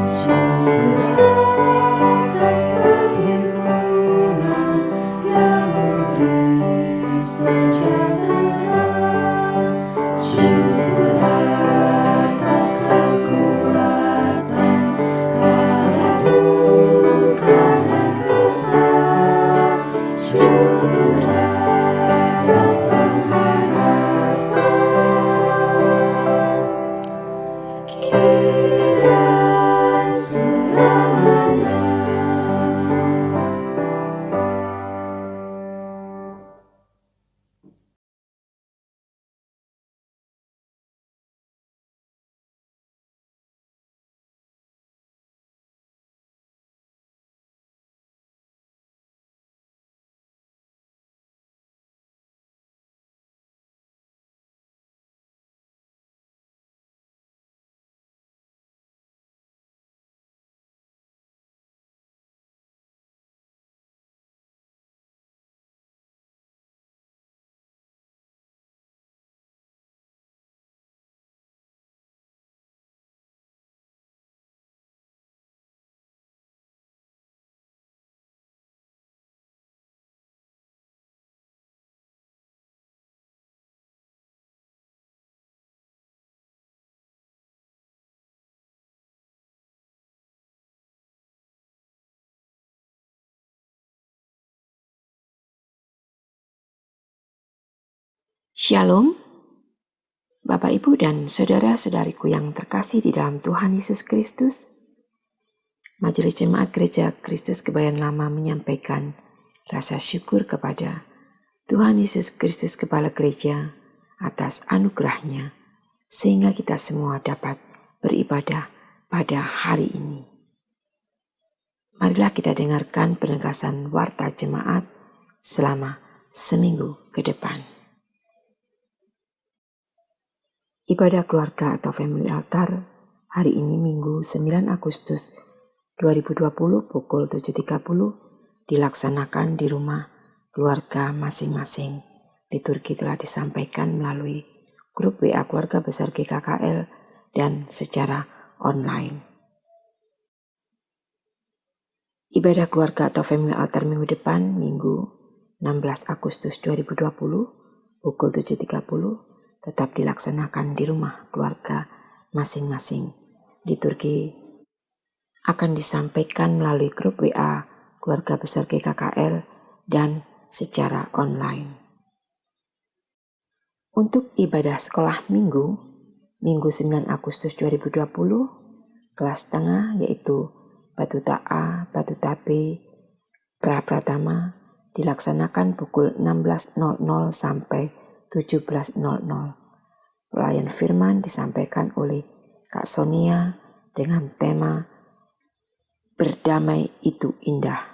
Syukur atas perhimpunan yang memberi sejahtera. Syukur atas kekuatan karena duka dan kisah. Syukur atas pengharapan kini dan selamanya. Shalom, Bapak, Ibu, dan saudara-saudariku yang terkasih di dalam Tuhan Yesus Kristus. Majelis Jemaat Gereja Kristus Kebayoran Lama menyampaikan rasa syukur kepada Tuhan Yesus Kristus Kepala Gereja atas anugerah-Nya, sehingga kita semua dapat beribadah pada hari ini. Marilah kita dengarkan penegasan warta jemaat selama seminggu ke depan. Ibadah keluarga atau family altar hari ini Minggu 9 Agustus 2020 pukul 7.30 dilaksanakan di rumah keluarga masing-masing. Liturgi telah disampaikan melalui grup WA Keluarga Besar GKKL dan secara online. Ibadah keluarga atau family altar minggu depan Minggu 16 Agustus 2020 pukul 7.30 tetap dilaksanakan di rumah keluarga masing-masing. Liturgi akan disampaikan melalui grup WA Keluarga Besar GKKL dan secara online. Untuk ibadah sekolah minggu, Minggu 9 Agustus 2020, kelas tengah yaitu Batuta A, Batuta B, Pra-Pratama dilaksanakan pukul 16.00 sampai 17.00. Pelayan firman disampaikan oleh Kak Sonia dengan tema Berdamai Itu Indah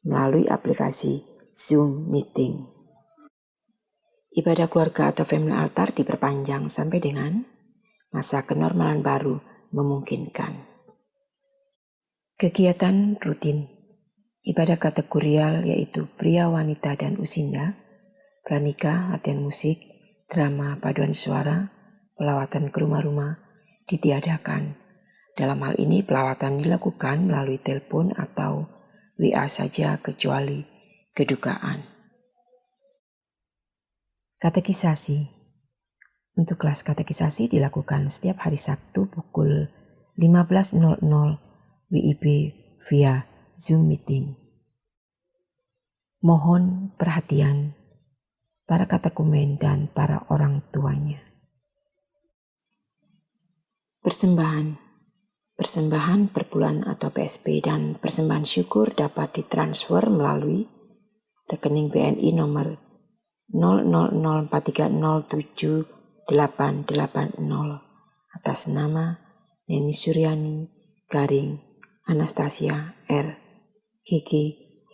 melalui aplikasi Zoom Meeting. Ibadah keluarga atau family altar diperpanjang sampai dengan masa kenormalan baru memungkinkan. Kegiatan rutin ibadah kategorial yaitu pria, wanita, dan usinda, pranikah, latihan musik, drama, paduan suara, pelawatan ke rumah-rumah ditiadakan. Dalam hal ini pelawatan dilakukan melalui telepon atau WA saja kecuali kedukaan. Katekisasi. Untuk kelas katekisasi dilakukan setiap hari Sabtu pukul 15.00 WIB via Zoom Meeting. Mohon perhatian para katekumen dan para orang tuanya. Persembahan per bulan atau PSB dan persembahan syukur dapat ditransfer melalui rekening BNI nomor 0004307880 atas nama Neni Suryani garing Anastasia R. GG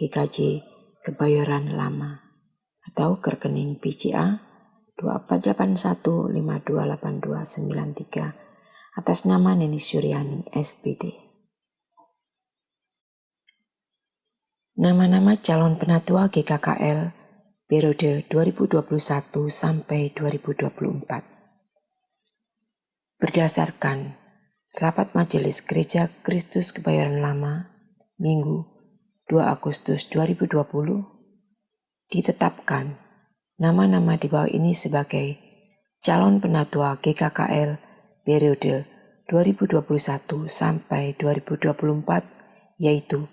GKJ Kebayoran Lama atau ke rekening BCA 2481528293 atas nama Neni Suryani SPD. Nama-nama calon penatua GKKL periode 2021 sampai 2024. Berdasarkan Rapat Majelis Gereja Kristus Kebayoran Lama Minggu 2 Agustus 2020 ditetapkan nama-nama di bawah ini sebagai calon penatua GKKL periode 2021 sampai 2024 yaitu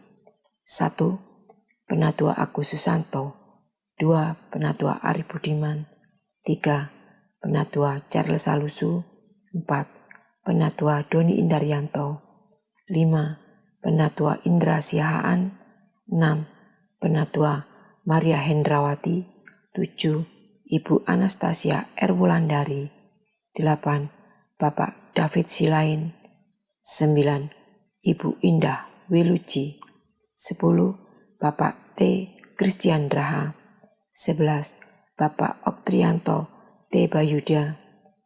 1. Penatua Agus Susanto, 2. Penatua Ari Budiman, 3. Penatua Charles Salusu, 4. Penatua Doni Indaryanto, 5. Penatua Indra Siahaan, 6. Penatua Maria Hendrawati, 7. Ibu Anastasia R. Wulandari, 8. Bapak David Silain, 9. Ibu Indah Wiluci, 10. Bapak T. Christian Draha, 11. Bapak Oktrianto T. Bayuda,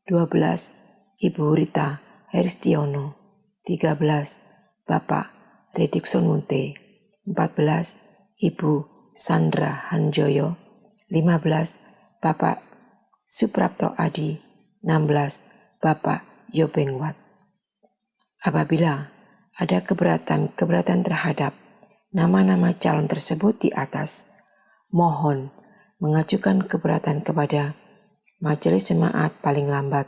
12. Ibu Rita Heristiono, 13. Bapak Redikson Munte, 14. Ibu Sandra Hanjoyo, 15. Bapak Suprapto Adi, 16. Bapak Yobengwat. Apabila ada keberatan terhadap nama-nama calon tersebut di atas, mohon mengajukan keberatan kepada Majelis Jemaat paling lambat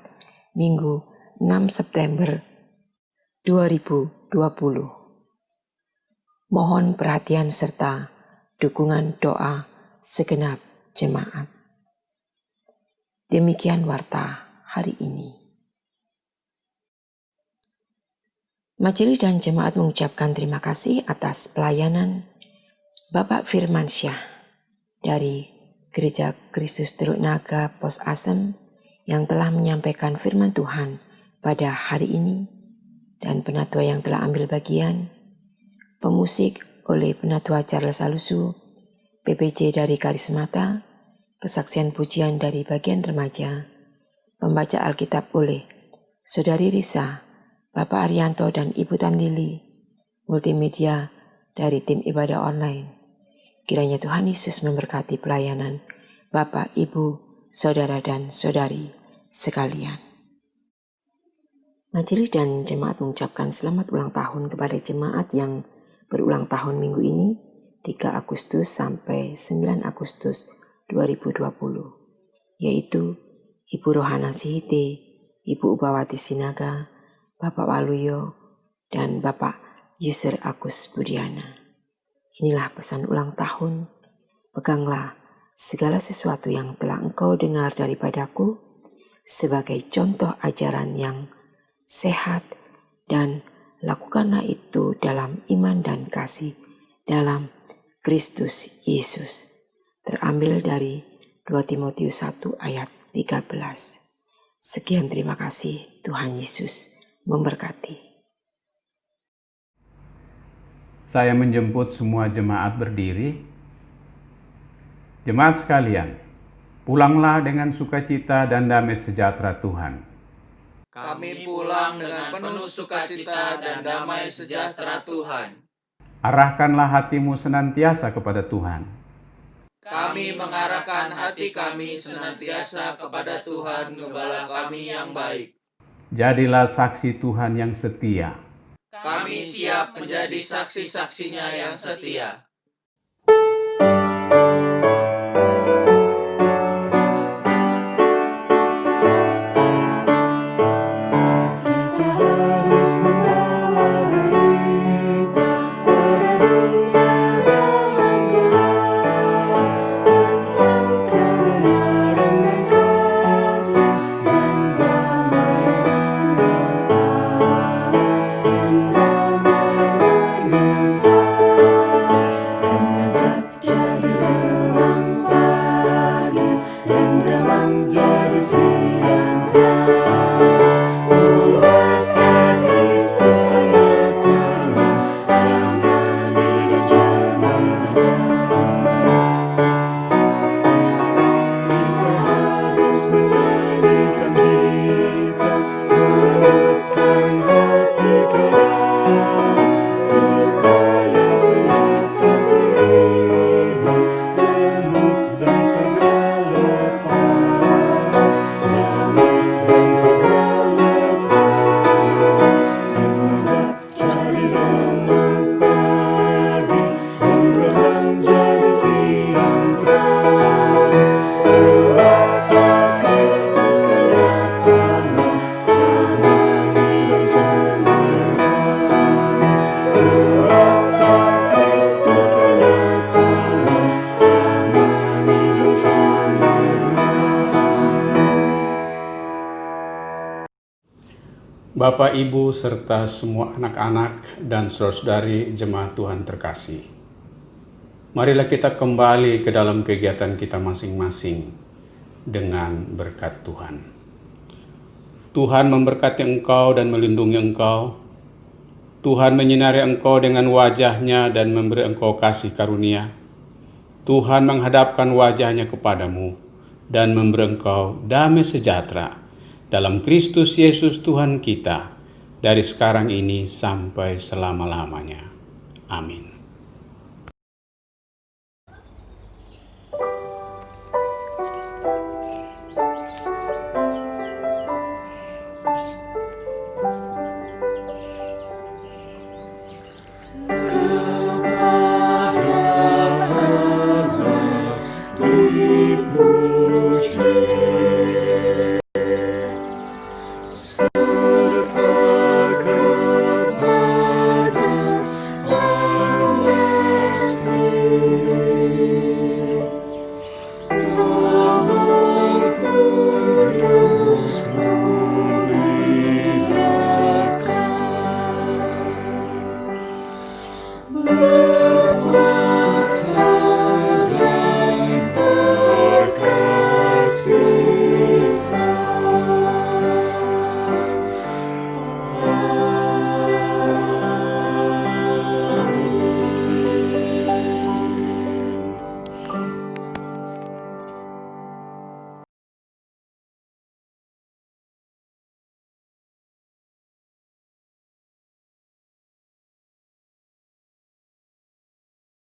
Minggu 6 September 2020. Mohon perhatian serta dukungan doa segenap jemaat. Demikian warta hari ini. Majelis dan jemaat mengucapkan terima kasih atas pelayanan Bapak Firmansyah dari Gereja Kristus Teluk Naga Pos Asem yang telah menyampaikan firman Tuhan pada hari ini, dan penatua yang telah ambil bagian, pemusik oleh penatua Charles Salusu, PPJ dari Karismata, kesaksian pujian dari bagian remaja, pembaca Alkitab oleh Saudari Risa, Bapak Arianto dan Ibu Tan Lili, multimedia dari tim ibadah online. Kiranya Tuhan Yesus memberkati pelayanan Bapak, Ibu, Saudara dan Saudari sekalian. Majelis dan jemaat mengucapkan selamat ulang tahun kepada jemaat yang berulang tahun minggu ini 3 Agustus sampai 9 Agustus 2020, yaitu Ibu Rohana Sihite, Ibu Ubawati Sinaga, Bapak Waluyo, dan Bapak Yusir Agus Budiana. Inilah pesan ulang tahun. Peganglah segala sesuatu yang telah engkau dengar daripadaku, sebagai contoh ajaran yang sehat, dan lakukanlah itu dalam iman dan kasih dalam Kristus Yesus. Terambil dari 2 Timotius 1 ayat 13. Sekian, terima kasih. Tuhan Yesus memberkati. Saya menjemput semua jemaat berdiri. Jemaat sekalian, pulanglah dengan sukacita dan damai sejahtera Tuhan. Kami pulang dengan penuh sukacita dan damai sejahtera Tuhan. Arahkanlah hatimu senantiasa kepada Tuhan. Kami mengarahkan hati kami senantiasa kepada Tuhan Gembala kami yang baik. Jadilah saksi Tuhan yang setia. Kami siap menjadi saksi-saksinya yang setia. Bapak, Ibu, serta semua anak-anak dan saudara-saudari jemaat Tuhan terkasih. Marilah kita kembali ke dalam kegiatan kita masing-masing dengan berkat Tuhan. Tuhan memberkati engkau dan melindungi engkau. Tuhan menyinari engkau dengan wajah-Nya dan memberi engkau kasih karunia. Tuhan menghadapkan wajah-Nya kepadamu dan memberi engkau damai sejahtera dalam Kristus Yesus Tuhan kita, dari sekarang ini sampai selama-lamanya. Amin.